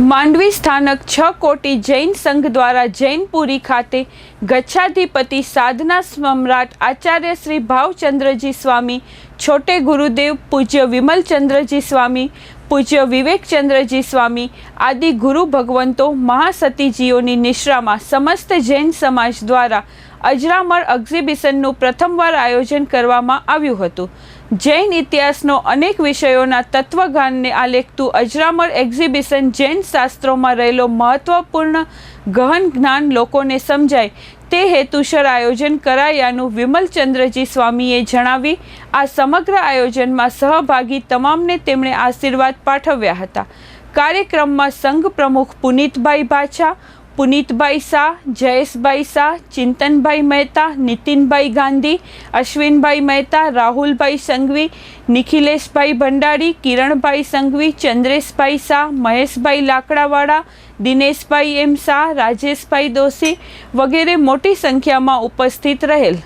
માંડવી સ્થાનક 6 કોટી જૈન સંઘ દ્વારા જૈનપુરી ખાતે ગચ્છાધિપતિ સાધના સમ્રાટ આચાર્ય શ્રી ભાવચંદ્રજી સ્વામી, છોટે ગુરુદેવ પૂજ્ય વિમલચંદ્રજી સ્વામી, પૂજ્ય વિવેકચંદ્રજી સ્વામી આદિ ગુરુ ભગવંતો મહાસતીજીઓની નિશ્રામાં સમસ્ત જૈન સમાજ દ્વારા અજરામર એક્ઝિબિશનનું પ્રથમવાર આયોજન કરવામાં આવ્યું હતું. જૈન ઇતિહાસનો અનેક વિષયોના તત્વજ્ઞાનને આલેખતું અજરામર એક્ઝિબિશન જૈન શાસ્ત્રોમાં રહેલો મહત્વપૂર્ણ ગહન જ્ઞાન લોકોને સમજાય તે હેતુસર આયોજન કરાયાનું વિમલચંદ્રજી સ્વામીએ જણાવી આ સમગ્ર આયોજનમાં સહભાગી તમામને તેમણે આશીર્વાદ પાઠવ્યા હતા. કાર્યક્રમમાં સંઘ પ્રમુખ પુનિતભાઈ બાછા, પુનિતભાઈ શાહ, જયેશભાઈ શાહ, ચિંતનભાઈ મહેતા, નીતિનભાઈ ગાંધી, અશ્વિનભાઈ મહેતા, રાહુલભાઈ સંઘવી, નિખિલેશભાઈ ભંડારી, કિરણભાઈ સંઘવી, ચંદ્રેશભાઈ શાહ, મહેશભાઈ લાકડાવાળા, દિનેશભાઈ એમ શાહ, રાજેશભાઈ દોશી વગેરે મોટી સંખ્યામાં ઉપસ્થિત રહેલ.